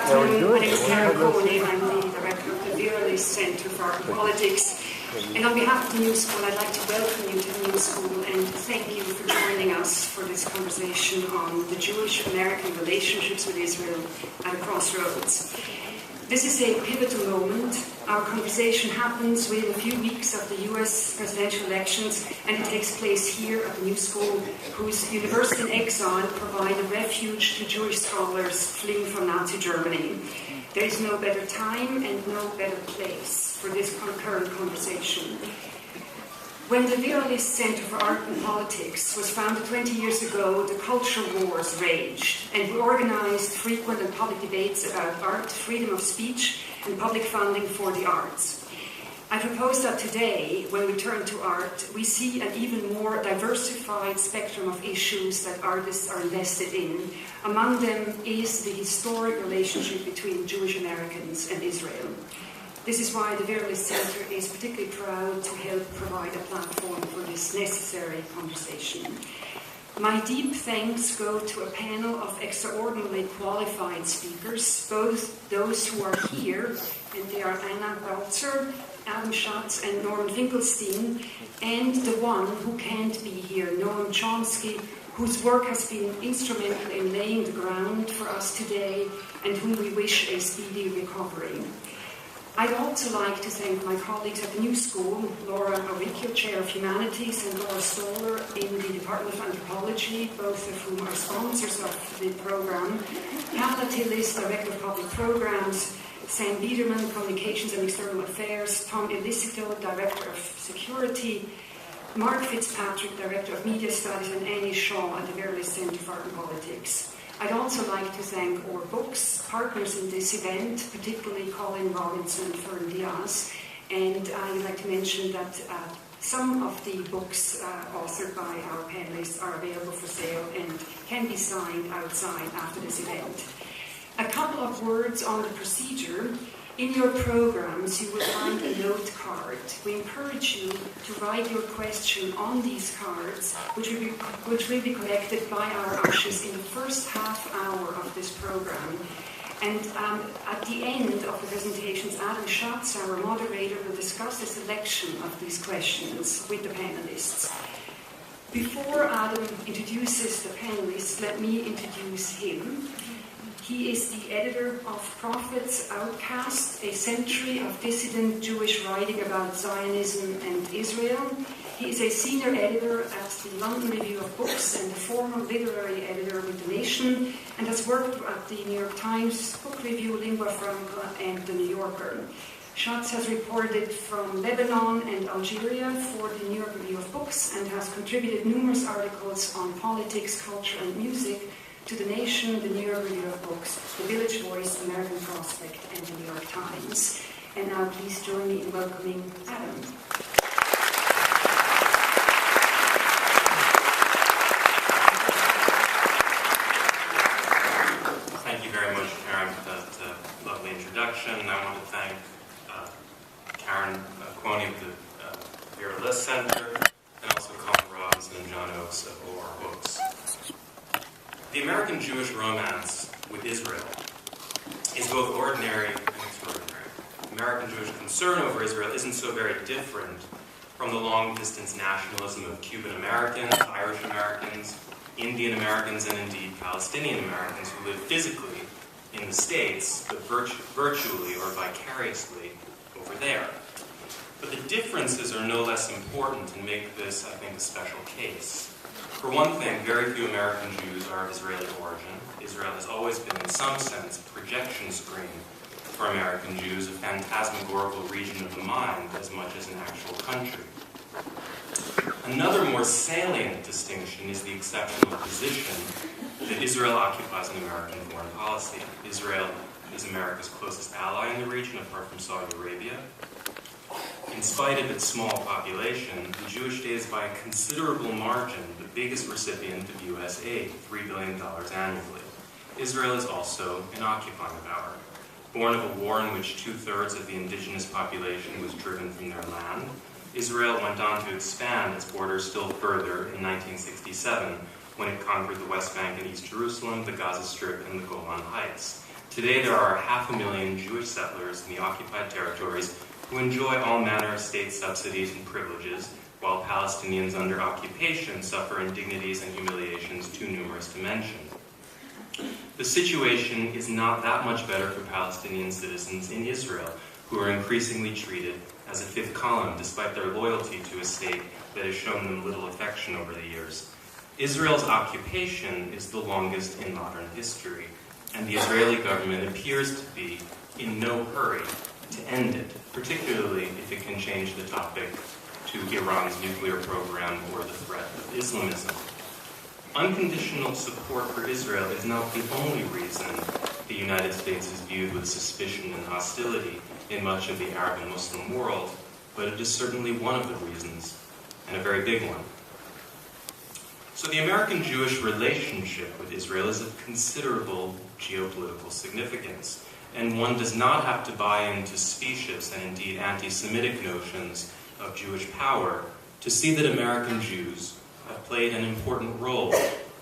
afternoon. My name is Karen Coney. I'm the director of the Viralist Centre for Art and Politics. And on behalf of the New School, I'd like to welcome you to the New School and thank you for joining us for this conversation on the Jewish-American relationships with Israel at a crossroads. This is a pivotal moment. Our conversation happens within a few weeks of the US presidential elections, and it takes place here at the New School, whose university in exile provide a refuge to Jewish scholars fleeing from Nazi Germany. There is no better time and no better place for this current conversation. When the Viralist Centre for Art and Politics was founded 20 years ago, the culture wars raged, and we organised frequent and public debates about art, freedom of speech, and public funding for the arts. I propose that today, when we turn to art, we see an even more diversified spectrum of issues that artists are invested in. Among them is the historic relationship between Jewish Americans and Israel. This is why the Viralist Centre is particularly proud to help provide a platform for this necessary conversation. My deep thanks go to a panel of extraordinarily qualified speakers, both those who are here, and they are Anna Balzer, Adam Schatz, and Norman Finkelstein, and the one who can't be here, Noam Chomsky, whose work has been instrumental in laying the ground for us today, and whom we wish a speedy recovery. I'd also like to thank my colleagues at the New School, Laura Auricchio, Chair of Humanities, and Laura Stoller in the Department of Anthropology, both of whom are sponsors of the program, Pamela Tillis, Director of Public Programs, Sam Biederman, Communications and External Affairs, Tom Elicito, Director of Security, Mark Fitzpatrick, Director of Media Studies, and Annie Shaw at the Viralist Centre for Art and Politics. I'd also like to thank our books partners in this event, particularly Colin Robinson and Fern Diaz. And I'd like to mention that some of the books authored by our panelists are available for sale and can be signed outside after this event. A couple of words on the procedure. In your programs, you will find a note card. We encourage you to write your question on these cards, which will be collected by our ushers in the first half hour of this program. And at the end of the presentations, Adam Schatz, our moderator, will discuss the selection of these questions with the panelists. Before Adam introduces the panelists, let me introduce him. He is the editor of Prophets Outcast, a century of dissident Jewish writing about Zionism and Israel. He is a senior editor at the London Review of Books and a former literary editor with The Nation, and has worked at the New York Times Book Review, Lingua Franca, and The New Yorker. Schatz has reported from Lebanon and Algeria for the New York Review of Books and has contributed numerous articles on politics, culture, and music to The Nation, the New York Review of Books, The Village Voice, American Prospect, and the New York Times. And now please join me in welcoming Adam. Thank you very much, Karen, for that lovely introduction. I want to thank Karen Coney of the Viralist Centre, and also Colin Robinson and John Oakes of OR Books. The American Jewish romance with Israel is both ordinary and extraordinary. American Jewish concern over Israel isn't so very different from the long-distance nationalism of Cuban Americans, Irish Americans, Indian Americans, and indeed Palestinian Americans who live physically in the States, but virtually or vicariously over there. But the differences are no less important and make this, I think, a special case. For one thing, very few American Jews are of Israeli origin. Israel has always been, in some sense, a projection screen for American Jews, a phantasmagorical region of the mind as much as an actual country. Another more salient distinction is the exceptional position that Israel occupies in American foreign policy. Israel is America's closest ally in the region, apart from Saudi Arabia. In spite of its small population, the Jewish state is by a considerable margin the biggest recipient of U.S. aid, $3 billion annually. Israel is also an occupying power. Born of a war in which 2/3 of the indigenous population was driven from their land, Israel went on to expand its borders still further in 1967, when it conquered the West Bank and East Jerusalem, the Gaza Strip, and the Golan Heights. Today there are 500,000 Jewish settlers in the occupied territories who enjoy all manner of state subsidies and privileges, while Palestinians under occupation suffer indignities and humiliations too numerous to mention. The situation is not that much better for Palestinian citizens in Israel, who are increasingly treated as a fifth column despite their loyalty to a state that has shown them little affection over the years. Israel's occupation is the longest in modern history, and the Israeli government appears to be in no hurry to end it, particularly if it can change the topic to Iran's nuclear program or the threat of Islamism. Unconditional support for Israel is not the only reason the United States is viewed with suspicion and hostility in much of the Arab and Muslim world, but it is certainly one of the reasons, and a very big one. So the American-Jewish relationship with Israel is of considerable geopolitical significance, and one does not have to buy into specious and indeed anti-Semitic notions of Jewish power to see that American Jews have played an important role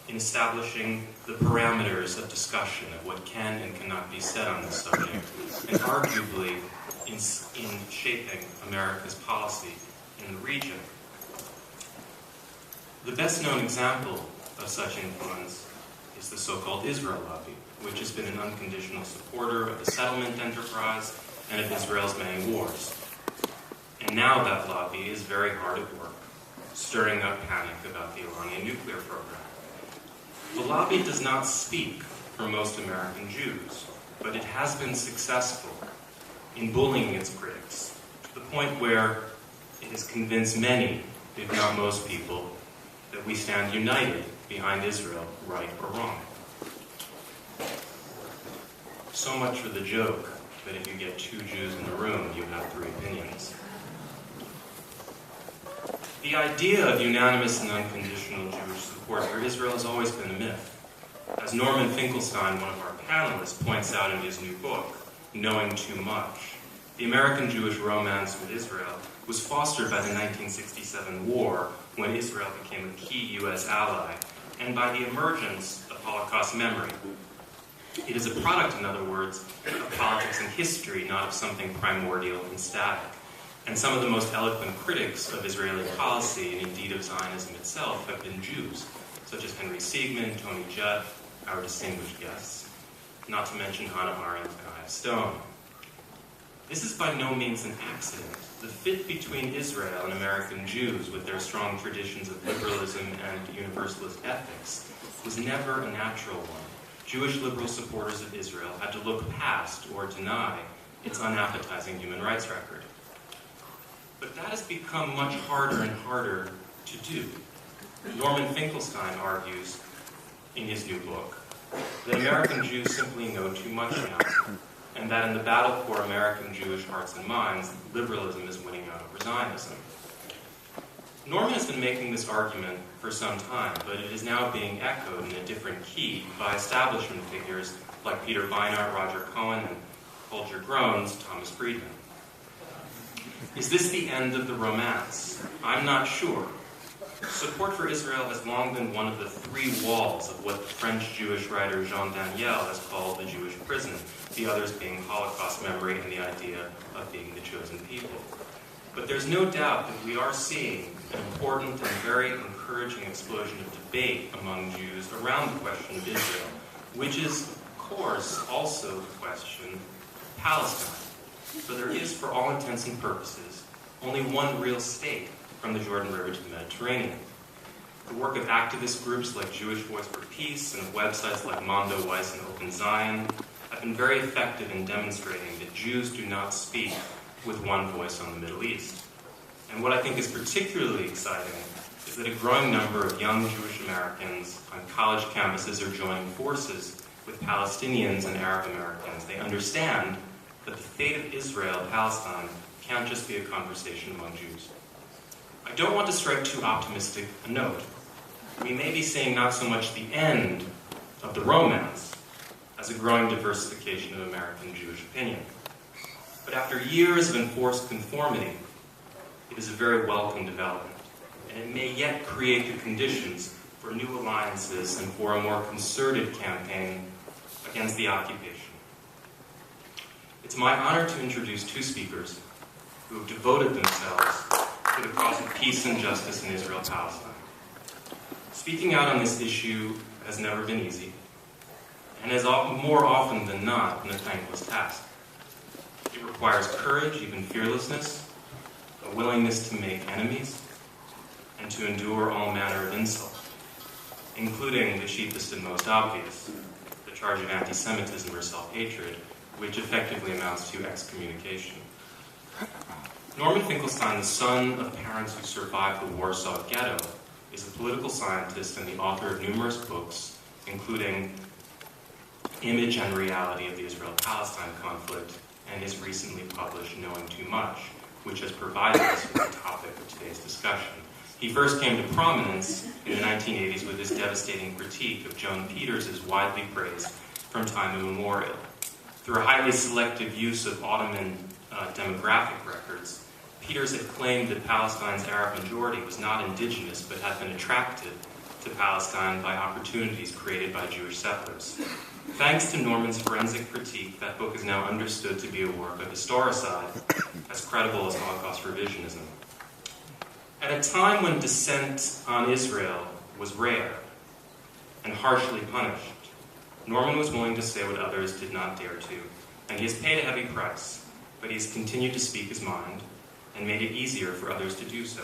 in establishing the parameters of discussion of what can and cannot be said on this subject, and arguably in shaping America's policy in the region. The best-known example of such influence is the so-called Israel lobby, which has been an unconditional supporter of the settlement enterprise and of Israel's many wars. And now that lobby is very hard at work, stirring up panic about the Iranian nuclear program. The lobby does not speak for most American Jews, but it has been successful in bullying its critics, to the point where it has convinced many, if not most people, that we stand united behind Israel, right or wrong. So much for the joke that if you get two Jews in the room, you have three opinions. The idea of unanimous and unconditional Jewish support for Israel has always been a myth. As Norman Finkelstein, one of our panelists, points out in his new book, Knowing Too Much, the American Jewish romance with Israel was fostered by the 1967 war, when Israel became a key U.S. ally, and by the emergence of Holocaust memory. It is a product, in other words, of politics and history, not of something primordial and static. And some of the most eloquent critics of Israeli policy, and indeed of Zionism itself, have been Jews, such as Henry Siegman, Tony Judd, our distinguished guests, not to mention Hannah Arendt and I.F. Stone. This is by no means an accident. The fit between Israel and American Jews, with their strong traditions of liberalism and universalist ethics, was never a natural one. Jewish liberal supporters of Israel had to look past or deny its unappetizing human rights record. But that has become much harder and harder to do. Norman Finkelstein argues in his new book that American Jews simply know too much now, and that in the battle for American Jewish hearts and minds, liberalism is winning out over Zionism. Norman has been making this argument for some time, but it is now being echoed in a different key by establishment figures like Peter Beinart, Roger Cohen, and Holger Groen's Thomas Friedman. Is this the end of the romance? I'm not sure. Support for Israel has long been one of the three walls of what the French Jewish writer Jean Daniel has called the Jewish prison, the others being Holocaust memory and the idea of being the chosen people. But there's no doubt that we are seeing an important and very encouraging explosion of debate among Jews around the question of Israel, which is, of course, also the question of Palestine. For there is, for all intents and purposes, only one real state from the Jordan River to the Mediterranean. The work of activist groups like Jewish Voice for Peace and of websites like Mondo Weiss and Open Zion have been very effective in demonstrating that Jews do not speak with one voice on the Middle East. And what I think is particularly exciting is that a growing number of young Jewish Americans on college campuses are joining forces with Palestinians and Arab Americans. They understand that the fate of Israel and Palestine can't just be a conversation among Jews. I don't want to strike too optimistic a note. We may be seeing not so much the end of the romance as a growing diversification of American Jewish opinion. But after years of enforced conformity, it is a very welcome development, and it may yet create the conditions for new alliances and for a more concerted campaign against the occupation. It's my honor to introduce two speakers who have devoted themselves to the cause of peace and justice in Israel-Palestine. Speaking out on this issue has never been easy, and has more often than not been a thankless task. It requires courage, even fearlessness, a willingness to make enemies, and to endure all manner of insult, including the chiefest and most obvious, the charge of anti-Semitism or self-hatred, which effectively amounts to excommunication. Norman Finkelstein, the son of parents who survived the Warsaw Ghetto, is a political scientist and the author of numerous books, including Image and Reality of the Israel-Palestine Conflict, and his recently published Knowing Too Much, which has provided us with the topic of today's discussion. He first came to prominence in the 1980s with his devastating critique of Joan Peters' widely praised From Time Immemorial. Through a highly selective use of Ottoman demographic records, Peters had claimed that Palestine's Arab majority was not indigenous but had been attracted to Palestine by opportunities created by Jewish settlers. Thanks to Norman's forensic critique, that book is now understood to be a work of historicide, as credible as Holocaust revisionism. At a time when dissent on Israel was rare and harshly punished, Norman was willing to say what others did not dare to, and he has paid a heavy price, but he has continued to speak his mind and made it easier for others to do so.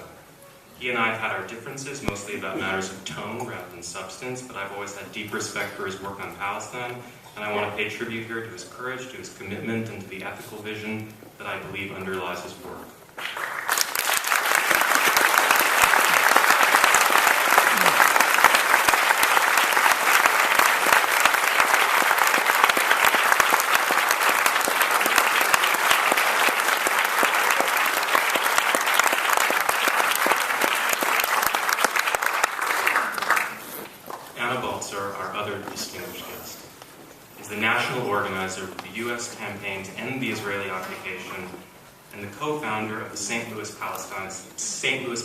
He and I have had our differences, mostly about matters of tone rather than substance, but I've always had deep respect for his work on Palestine, and I want to pay tribute here to his courage, to his commitment, and to the ethical vision that I believe underlies his work. Our other distinguished guest, is the national organizer of the U.S. campaign to end the Israeli occupation and the co-founder of the St. Louis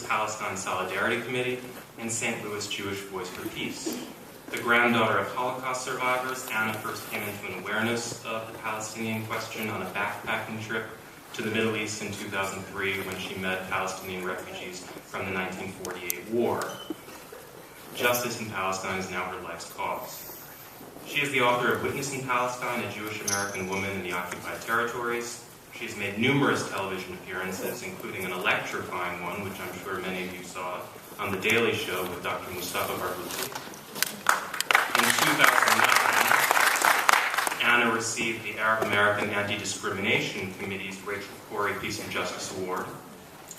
Palestine Solidarity Committee and St. Louis Jewish Voice for Peace. The granddaughter of Holocaust survivors, Anna first came into an awareness of the Palestinian question on a backpacking trip to the Middle East in 2003 when she met Palestinian refugees from the 1948 war. Justice in Palestine is now her life's cause. She is the author of Witness in Palestine, a Jewish-American woman in the occupied territories. She has made numerous television appearances, including an electrifying one, which I'm sure many of you saw, on The Daily Show with Dr. Mustafa Barghouti. In 2009, Anna received the Arab American Anti-Discrimination Committee's Rachel Corrie Peace and Justice Award,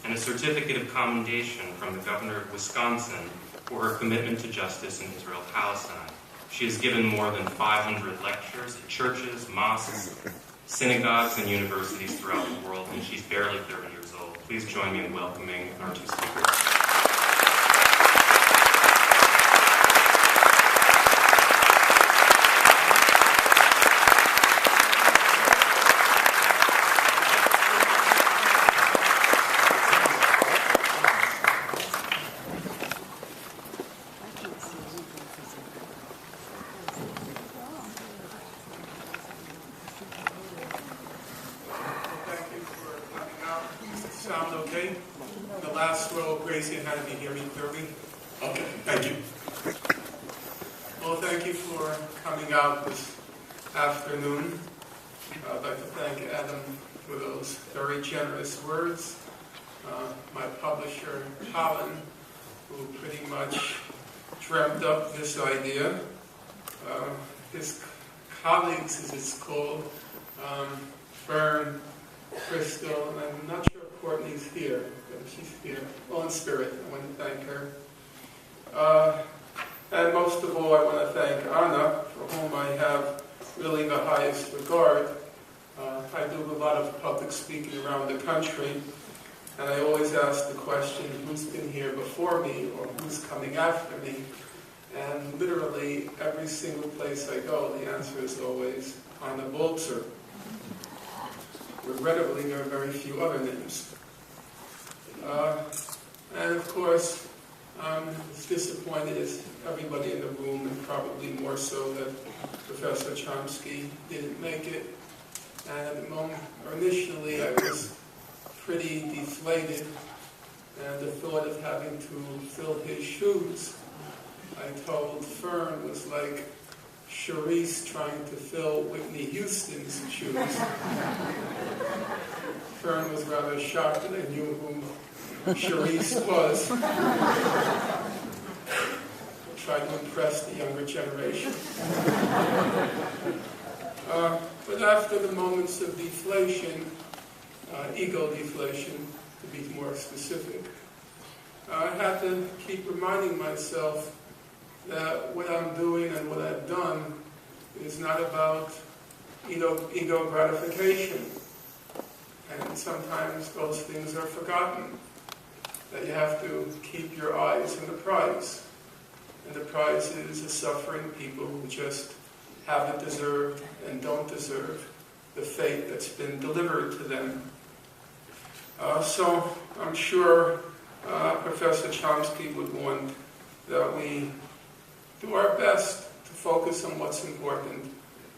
and a certificate of commendation from the governor of Wisconsin for her commitment to justice in Israel-Palestine. She has given more than 500 lectures at churches, mosques, synagogues, and universities throughout the world, and she's barely 30 years old. Please join me in welcoming our two speakers. Sound okay? The last row, raise your hand if you hear me clearly. Okay, thank you. Well, thank you for coming out this afternoon. I'd like to thank Adam for those very generous words. My publisher, Colin, who pretty much dreamt up this idea. His colleagues, as it's called, Fern, Crystal, and I'm not sure Courtney's here, but she's here. Well, in spirit, I want to thank her. And most of all, I want to thank Anna, for whom I have really the highest regard. I do a lot of public speaking around the country, and I always ask the question, who's been here before me, or who's coming after me? And literally, every single place I go, the answer is always Anna Bolzer. Regrettably, there are very few other names. And of course, I'm as disappointed as everybody in the room, and probably more so that Professor Chomsky didn't make it. And initially I was pretty deflated, and the thought of having to fill his shoes, I told Fern, was like Charisse trying to fill Whitney Houston's shoes. Fern was rather shocked that I knew who Charisse was. Tried to impress the younger generation. But after the moments of deflation, ego deflation to be more specific, I had to keep reminding myself that what I'm doing and what I've done is not about ego gratification. And sometimes those things are forgotten, that you have to keep your eyes on the prize. And the prize is the suffering people who just haven't deserved and don't deserve the fate that's been delivered to them. So I'm sure Professor Chomsky would want that we do our best to focus on what's important,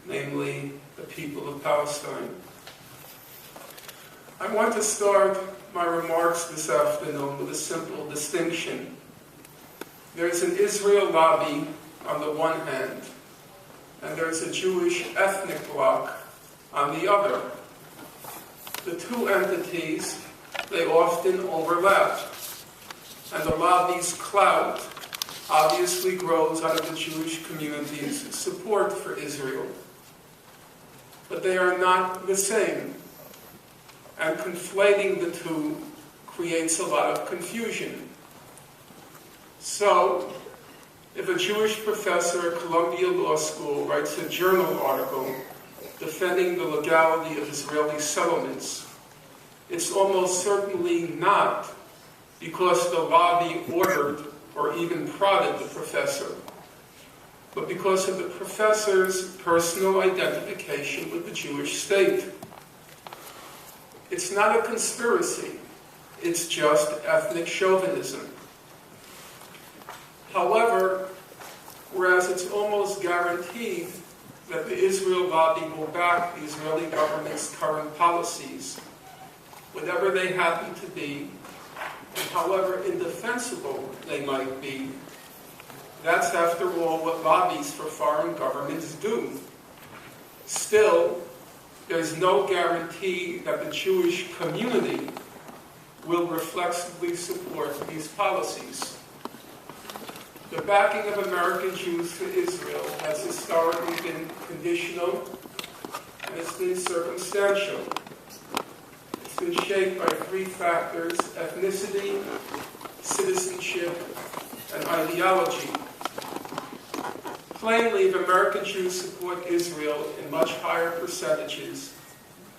namely the people of Palestine. I want to start my remarks this afternoon with a simple distinction. There's an Israel lobby on the one hand, and there's a Jewish ethnic bloc on the other. The two entities, they often overlap, and the lobby's clout obviously grows out of the Jewish community's support for Israel. But they are not the same, and conflating the two creates a lot of confusion. So, if a Jewish professor at Columbia Law School writes a journal article defending the legality of Israeli settlements, it's almost certainly not because the lobby ordered or even prodded the professor, but because of the professor's personal identification with the Jewish state. It's not a conspiracy, it's just ethnic chauvinism. However, whereas it's almost guaranteed that the Israel lobby will back the Israeli government's current policies, whatever they happen to be, and however indefensible they might be, that's after all what lobbies for foreign governments do. Still, there's no guarantee that the Jewish community will reflexively support these policies. The backing of American Jews for Israel has historically been conditional, and it's been circumstantial. It's been shaped by three factors: ethnicity, citizenship, and ideology. Plainly, if American Jews support Israel in much higher percentages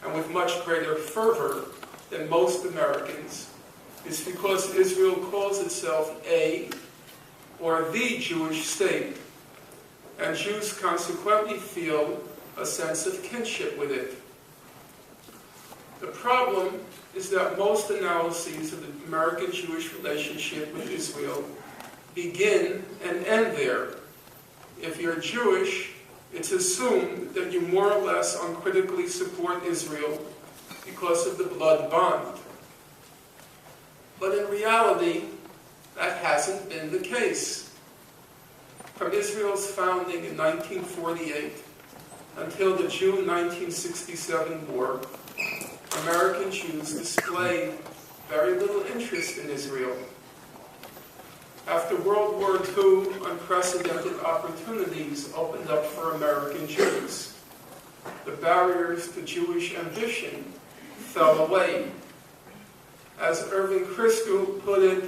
and with much greater fervor than most Americans, it's because Israel calls itself a or the Jewish state, and Jews consequently feel a sense of kinship with it. The problem is that most analyses of the American-Jewish relationship with Israel begin and end there. If you're Jewish, it's assumed that you more or less uncritically support Israel because of the blood bond. But in reality, that hasn't been the case. From Israel's founding in 1948 until the June 1967 war, American Jews displayed very little interest in Israel. After World War II, unprecedented opportunities opened up for American Jews. The barriers to Jewish ambition fell away. As Irving Kristol put it,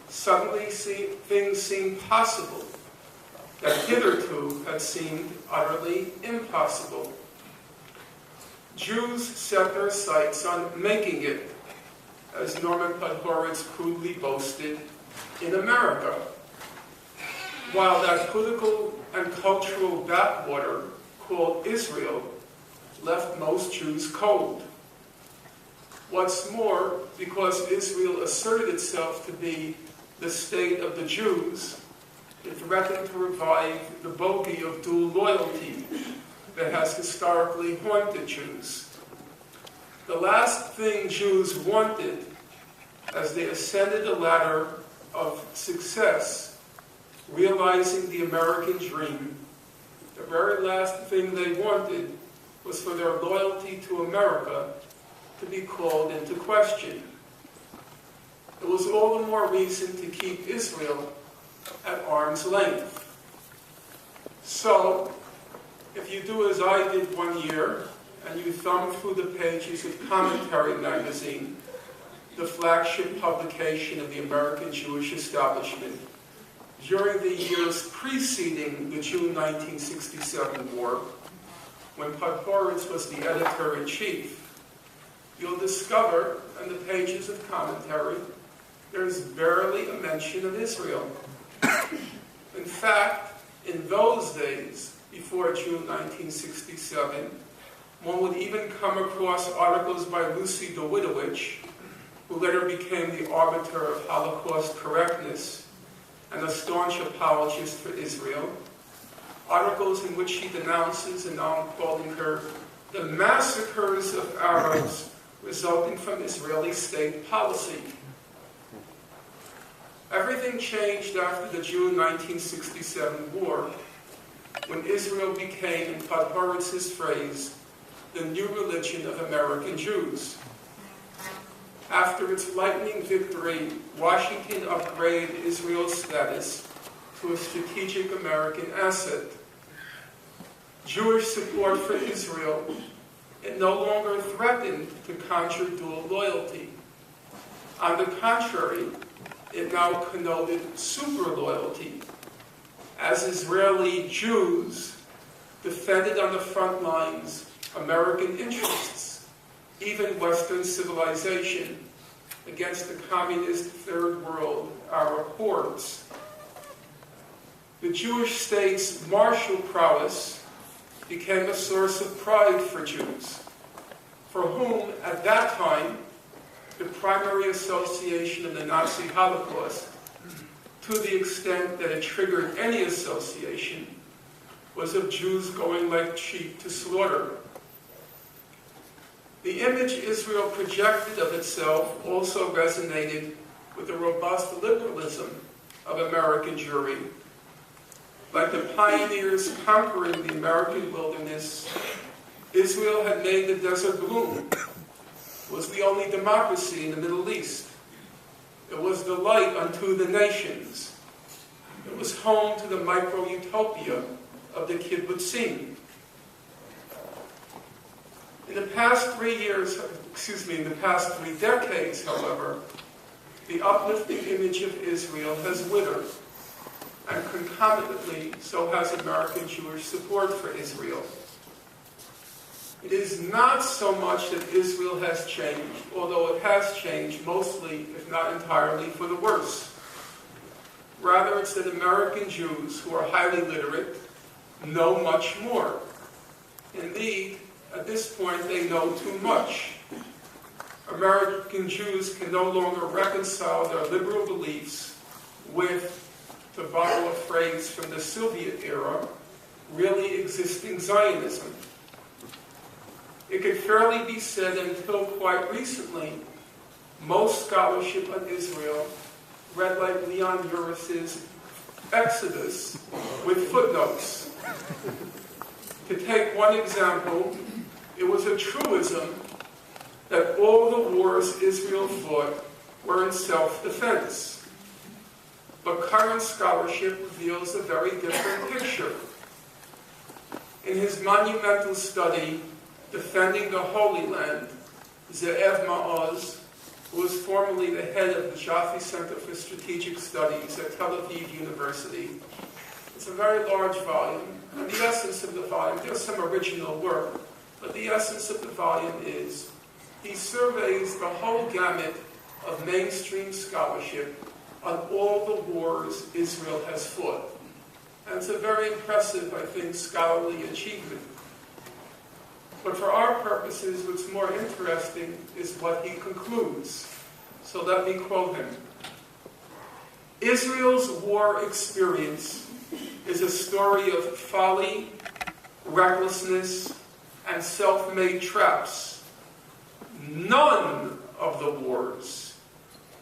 suddenly things seemed possible that hitherto had seemed utterly impossible. Jews set their sights on making it, as Norman Podhoretz crudely boasted, in America, while that political and cultural backwater called Israel left most Jews cold. What's more, because Israel asserted itself to be the state of the Jews, it threatened to revive the bogey of dual loyalty that has historically haunted Jews. The last thing Jews wanted as they ascended the ladder of success, realizing the American dream, the very last thing they wanted was for their loyalty to America to be called into question. It was all the more reason to keep Israel at arm's length. So, if you do as I did one year, and you thumb through the pages of Commentary magazine, the flagship publication of the American Jewish establishment, during the years preceding the June 1967 war, when Podhoretz was the editor-in-chief, you'll discover in the pages of Commentary there's barely a mention of Israel. In fact, in those days, before June 1967, one would even come across articles by Lucy Dawidowicz, who later became the arbiter of Holocaust correctness and a staunch apologist for Israel, articles in which she denounces, and now I'm quoting her, the massacres of Arabs resulting from Israeli state policy. Everything changed after the June 1967 war, when Israel became, in Podhoretz's phrase, the new religion of American Jews. After its lightning victory, Washington upgraded Israel's status to a strategic American asset. Jewish support for Israel, it no longer threatened to conjure dual loyalty. On the contrary, it now connoted super loyalty, as Israeli Jews defended on the front lines American interests, even Western civilization, against the communist Third World Arab hordes. The Jewish state's martial prowess became a source of pride for Jews, for whom, at that time, the primary association of the Nazi Holocaust, to the extent that it triggered any association, was of Jews going like sheep to slaughter. The image Israel projected of itself also resonated with the robust liberalism of American Jewry. Like the pioneers conquering the American wilderness, Israel had made the desert bloom. It was the only democracy in the Middle East. It was the light unto the nations. It was home to the micro-utopia of the kibbutzim. In the past 3 decades, however, the uplifting image of Israel has withered, and concomitantly, so has American Jewish support for Israel. It is not so much that Israel has changed, although it has changed mostly, if not entirely, for the worse. Rather, it's that American Jews, who are highly literate, know much more. Indeed, at this point, they know too much. American Jews can no longer reconcile their liberal beliefs with, to borrow a phrase from the Soviet era, really existing Zionism. It could fairly be said until quite recently, most scholarship on Israel read like Leon Uris's Exodus with footnotes. To take one example, it was a truism that all the wars Israel fought were in self-defense. But current scholarship reveals a very different picture. In his monumental study, Defending the Holy Land, Ze'ev Ma'oz, who was formerly the head of the Jaffe Center for Strategic Studies at Tel Aviv University. It's a very large volume, and the essence of the volume, there's some original work, but the essence of the volume is, he surveys the whole gamut of mainstream scholarship on all the wars Israel has fought. And it's a very impressive, I think, scholarly achievement. But for our purposes, what's more interesting is what he concludes. So let me quote him. Israel's war experience is a story of folly, recklessness, and self-made traps, none of the wars,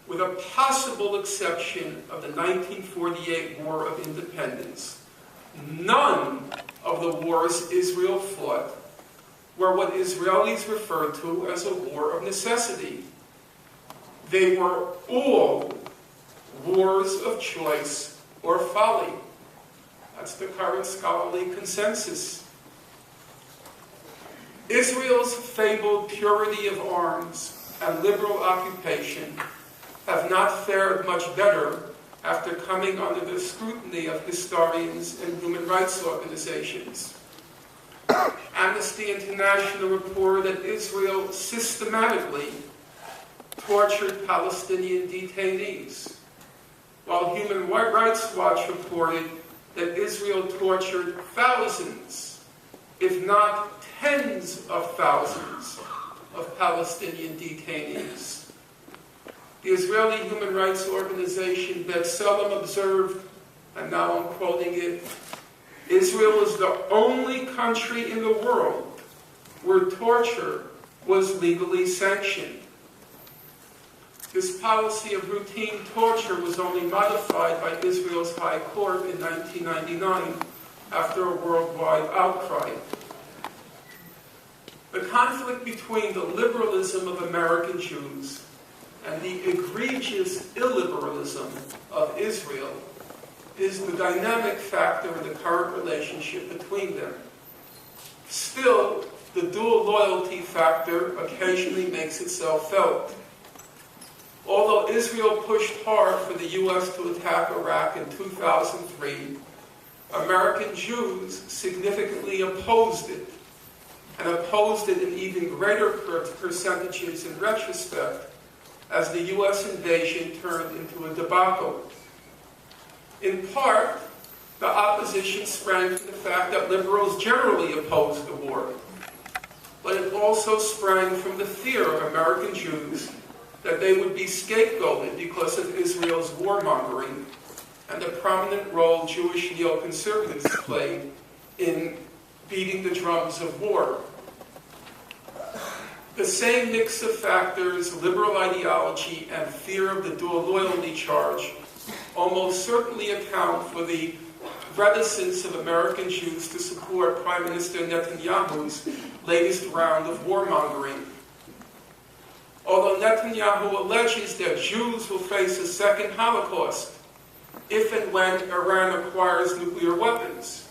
with a possible exception of the 1948 War of Independence, none of the wars Israel fought were what Israelis refer to as a war of necessity. They were all wars of choice or folly. That's the current scholarly consensus. Israel's fabled purity of arms and liberal occupation have not fared much better after coming under the scrutiny of historians and human rights organizations. Amnesty International reported that Israel systematically tortured Palestinian detainees, while Human Rights Watch reported that Israel tortured thousands, if not tens of thousands, of Palestinian detainees. The Israeli Human Rights Organization B'Tselem observed, and now I'm quoting it, Israel is the only country in the world where torture was legally sanctioned. This policy of routine torture was only modified by Israel's High Court in 1999 after a worldwide outcry. The conflict between the liberalism of American Jews and the egregious illiberalism of Israel is the dynamic factor in the current relationship between them. Still, the dual loyalty factor occasionally makes itself felt. Although Israel pushed hard for the U.S. to attack Iraq in 2003, American Jews significantly opposed it, and opposed it in even greater percentages in retrospect as the U.S. invasion turned into a debacle. In part, the opposition sprang from the fact that liberals generally opposed the war, but it also sprang from the fear of American Jews that they would be scapegoated because of Israel's warmongering and the prominent role Jewish neoconservatives played in beating the drums of war. The same mix of factors, liberal ideology, and fear of the dual loyalty charge almost certainly account for the reticence of American Jews to support Prime Minister Netanyahu's latest round of warmongering. Although Netanyahu alleges that Jews will face a second Holocaust if and when Iran acquires nuclear weapons,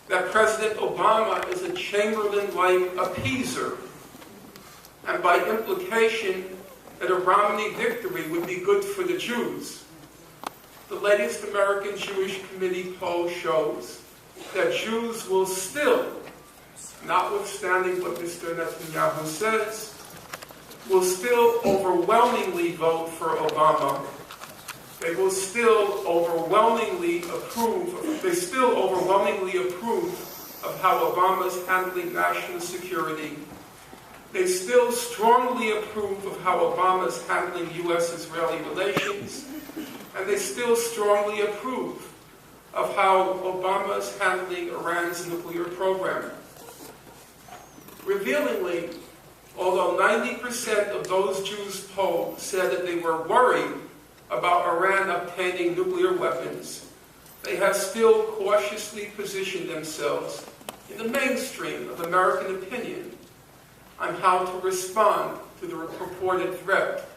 that President Obama is a Chamberlain-like appeaser, and by implication that a Romney victory would be good for the Jews. The latest American Jewish Committee poll shows that Jews will still, notwithstanding what Mr. Netanyahu says, will still overwhelmingly vote for Obama. They will still overwhelmingly approve of how Obama's handling national security. They still strongly approve of how Obama's handling U.S.-Israeli relations, and they still strongly approve of how Obama's handling Iran's nuclear program. Revealingly, although 90% of those Jews polled said that they were worried about Iran obtaining nuclear weapons, they have still cautiously positioned themselves in the mainstream of American opinion on how to respond to the purported threat.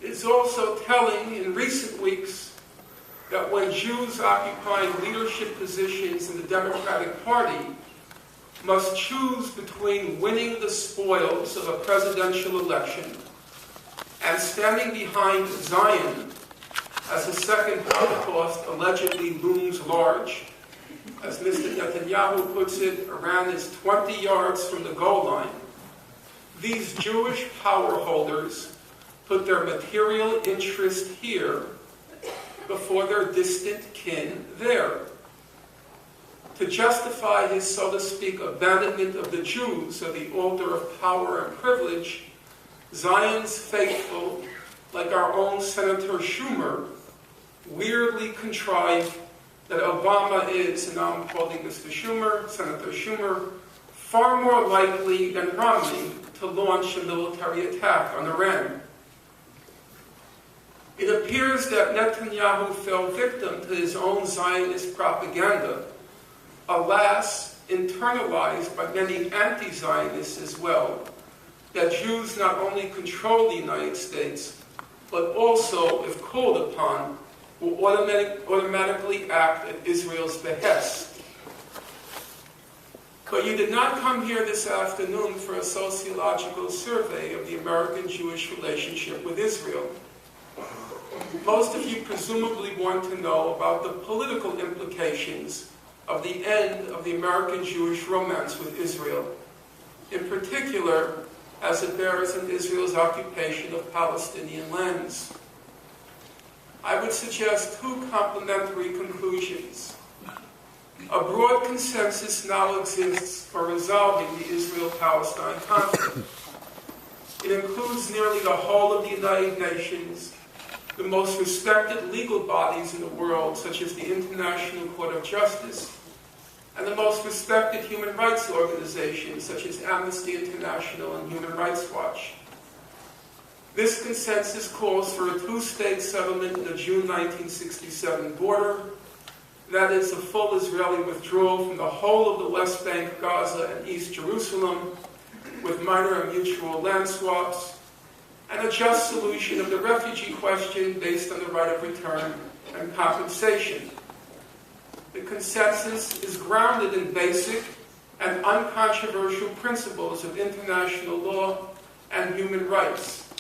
It's also telling in recent weeks that when Jews occupying leadership positions in the Democratic Party must choose between winning the spoils of a presidential election and standing behind Zion as a second Holocaust allegedly looms large. As Mr. Netanyahu puts it, Iran is 20 yards from the goal line. These Jewish power holders put their material interest here before their distant kin there. To justify his, so to speak, abandonment of the Jews of the altar of power and privilege, Zion's faithful, like our own Senator Schumer, weirdly contrived that Obama is, and now I'm quoting Mr. Schumer, Senator Schumer, far more likely than Romney to launch a military attack on Iran. It appears that Netanyahu fell victim to his own Zionist propaganda, alas, internalized by many anti-Zionists as well, that Jews not only control the United States, but also, if called upon, will automatically act at Israel's behest. But you did not come here this afternoon for a sociological survey of the American-Jewish relationship with Israel. Most of you presumably want to know about the political implications of the end of the American-Jewish romance with Israel, in particular as it bears on Israel's occupation of Palestinian lands. I would suggest two complementary conclusions. A broad consensus now exists for resolving the Israel-Palestine conflict. It includes nearly the whole of the United Nations, the most respected legal bodies in the world, such as the International Court of Justice, and the most respected human rights organizations, such as Amnesty International and Human Rights Watch. This consensus calls for a two-state settlement in the June 1967 border, that is, a full Israeli withdrawal from the whole of the West Bank, Gaza, and East Jerusalem, with minor and mutual land swaps, and a just solution of the refugee question based on the right of return and compensation. The consensus is grounded in basic and uncontroversial principles of international law and human rights.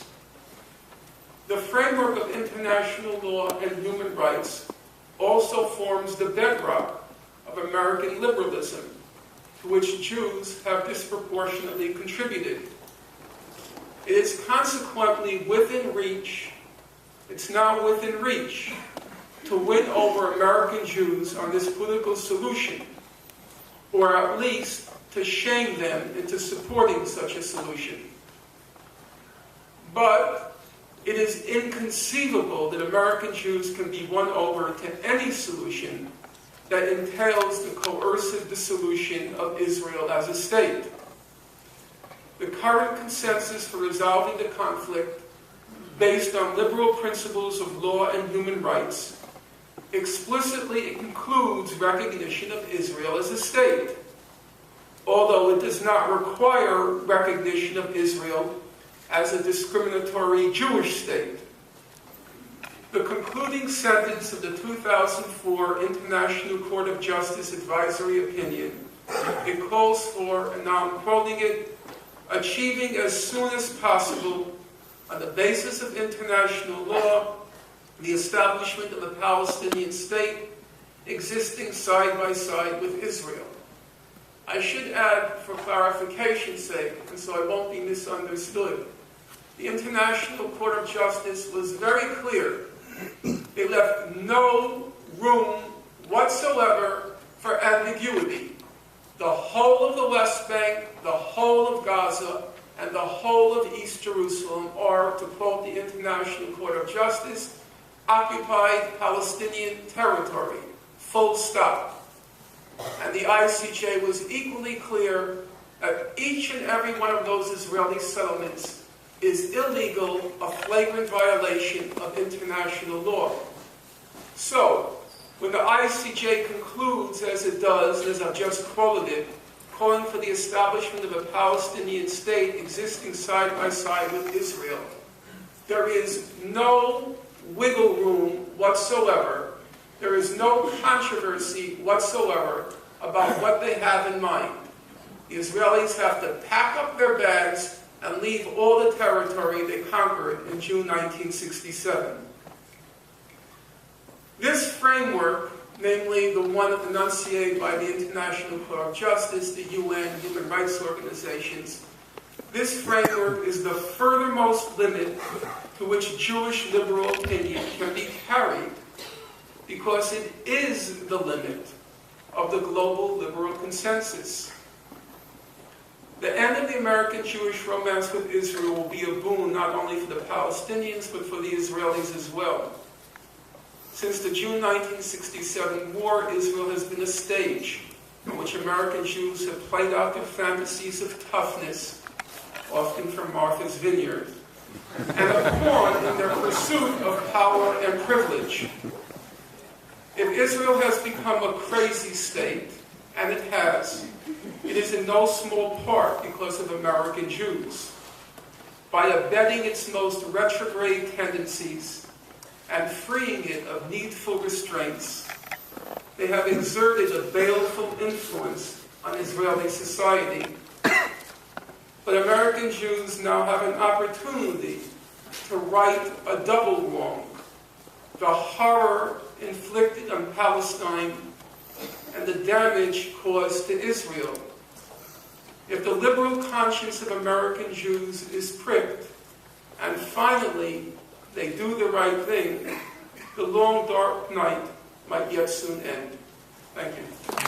The framework of international law and human rights also forms the bedrock of American liberalism, to which Jews have disproportionately contributed. It is consequently within reach, it's now within reach, to win over American Jews on this political solution, or at least to shame them into supporting such a solution. But it is inconceivable that American Jews can be won over to any solution that entails the coercive dissolution of Israel as a state. The current consensus for resolving the conflict, based on liberal principles of law and human rights, explicitly includes recognition of Israel as a state, although it does not require recognition of Israel as a discriminatory Jewish state. The concluding sentence of the 2004 International Court of Justice advisory opinion, it calls for, and now I'm quoting it, achieving as soon as possible, on the basis of international law, the establishment of a Palestinian state existing side by side with Israel. I should add, for clarification's sake, and so I won't be misunderstood, the International Court of Justice was very clear. They left no room whatsoever for ambiguity. The whole of the West Bank, the whole of Gaza, and the whole of East Jerusalem are, to quote the International Court of Justice, occupied Palestinian territory, full stop. And the ICJ was equally clear that each and every one of those Israeli settlements is illegal, a flagrant violation of international law. So, when the ICJ concludes, as it does, as I've just quoted it, calling for the establishment of a Palestinian state existing side by side with Israel, there is no wiggle room whatsoever. There is no controversy whatsoever about what they have in mind. The Israelis have to pack up their bags and leave all the territory they conquered in June 1967. This framework, namely the one enunciated by the International Court of Justice, the UN, human rights organizations, this framework is the furthermost limit to which Jewish liberal opinion can be carried, because it is the limit of the global liberal consensus. The end of the American Jewish romance with Israel will be a boon not only for the Palestinians, but for the Israelis as well. Since the June 1967 war, Israel has been a stage in which American Jews have played out their fantasies of toughness, often from Martha's Vineyard, and a pawn in their pursuit of power and privilege. If Israel has become a crazy state, and it has, it is in no small part because of American Jews. By abetting its most retrograde tendencies and freeing it of needful restraints, they have exerted a baleful influence on Israeli society. But American Jews now have an opportunity to right a double wrong: the horror inflicted on Palestine and the damage caused to Israel. If the liberal conscience of American Jews is pricked, and finally they do the right thing, the long dark night might yet soon end. Thank you.